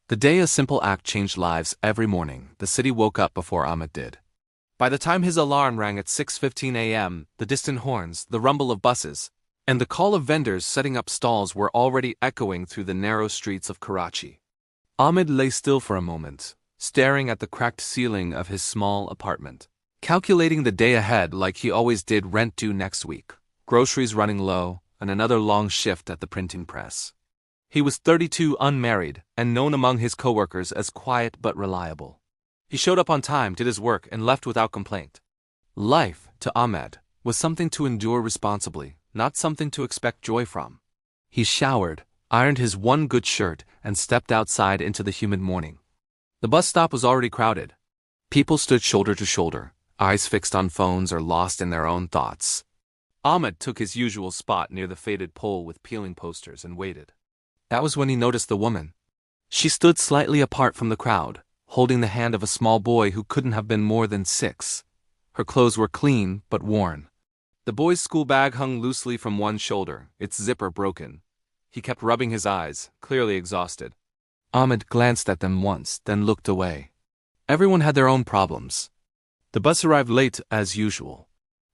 The day a simple act changed lives. Every morning, the city woke up before Ahmed did. By the time his alarm rang at 6:15 a.m., the distant horns, the rumble of buses, and the call of vendors setting up stalls were already echoing through the narrow streets of Karachi. Ahmed lay still for a moment, staring at the cracked ceiling of his small apartment, calculating the day ahead like he always did: rent due next week, groceries running low, and another long shift at the printing press. He was 32, unmarried, and known among his coworkers as quiet but reliable. He showed up on time, did his work, and left without complaint. Life, to Ahmed, was something to endure responsibly, not something to expect joy from. He showered, ironed his one good shirt, and stepped outside into the humid morning. The bus stop was already crowded. People stood shoulder to shoulder, eyes fixed on phones or lost in their own thoughts. Ahmed took his usual spot near the faded pole with peeling posters and waited. That was when he noticed the woman. She stood slightly apart from the crowd, holding the hand of a small boy who couldn't have been more than 6. Her clothes were clean but worn. The boy's school bag hung loosely from one shoulder, its zipper broken. He kept rubbing his eyes, clearly exhausted. Ahmed glanced at them once, then looked away. Everyone had their own problems. The bus arrived late as usual.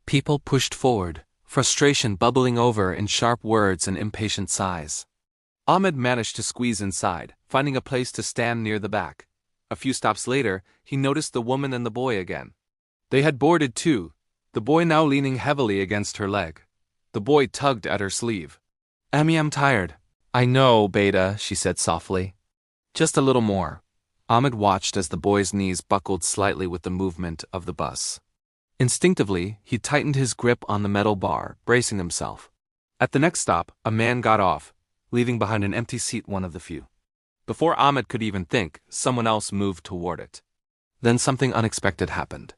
People pushed forward, frustration bubbling over in sharp words and impatient sighs. Ahmed managed to squeeze inside, finding a place to stand near the back. A few stops later, he noticed the woman and the boy again. They had boarded too, the boy now leaning heavily against her leg. The boy tugged at her sleeve. "Amy, I'm tired." "I know, Beta," she said softly. "Just a little more." Ahmed watched as the boy's knees buckled slightly with the movement of the bus. Instinctively, he tightened his grip on the metal bar, bracing himself. At the next stop, a man got off, leaving behind an empty seat, one of the few. Before Ahmed could even think, someone else moved toward it. Then something unexpected happened.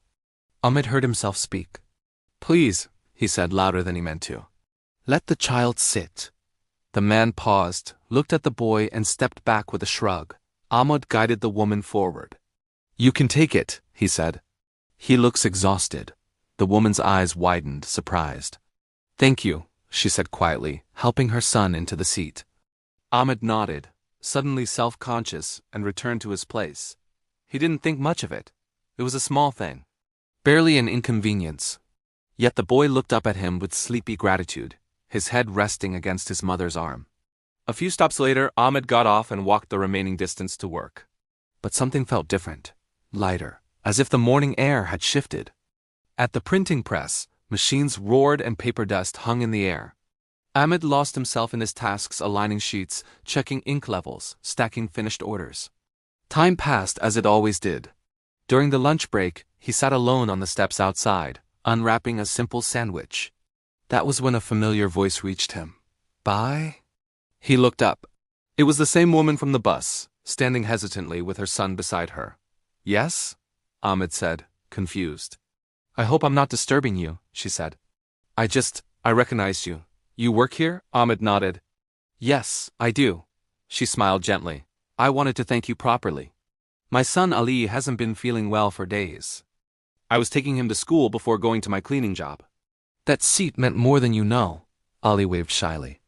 Ahmed heard himself speak. "Please," he said louder than he meant to. "Let the child sit." The man paused, looked at the boy, and stepped back with a shrug. Ahmed guided the woman forward. "You can take it," he said. "He looks exhausted." The woman's eyes widened, surprised. "Thank you," she said quietly, helping her son into the seat. Ahmed nodded, suddenly self-conscious, and returned to his place. He didn't think much of it. It was a small thing. Barely an inconvenience. Yet the boy looked up at him with sleepy gratitude, his head resting against his mother's arm. A few stops later, Ahmed got off and walked the remaining distance to work. But something felt different, lighter, as if the morning air had shifted. At the printing press, machines roared and paper dust hung in the air. Ahmed lost himself in his tasks, aligning sheets, checking ink levels, stacking finished orders. Time passed as it always did. During the lunch break, he sat alone on the steps outside, unwrapping a simple sandwich. That was when a familiar voice reached him. "Bye?" He looked up. It was the same woman from the bus, standing hesitantly with her son beside her. "Yes?" Ahmed said, confused. "I hope I'm not disturbing you," she said. I recognized you. You work here?" Ahmed nodded. "Yes, I do." She smiled gently. "I wanted to thank you properly. My son Ali hasn't been feeling well for days. I was taking him to school before going to my cleaning job." "That seat meant more than you know," Ali waved shyly.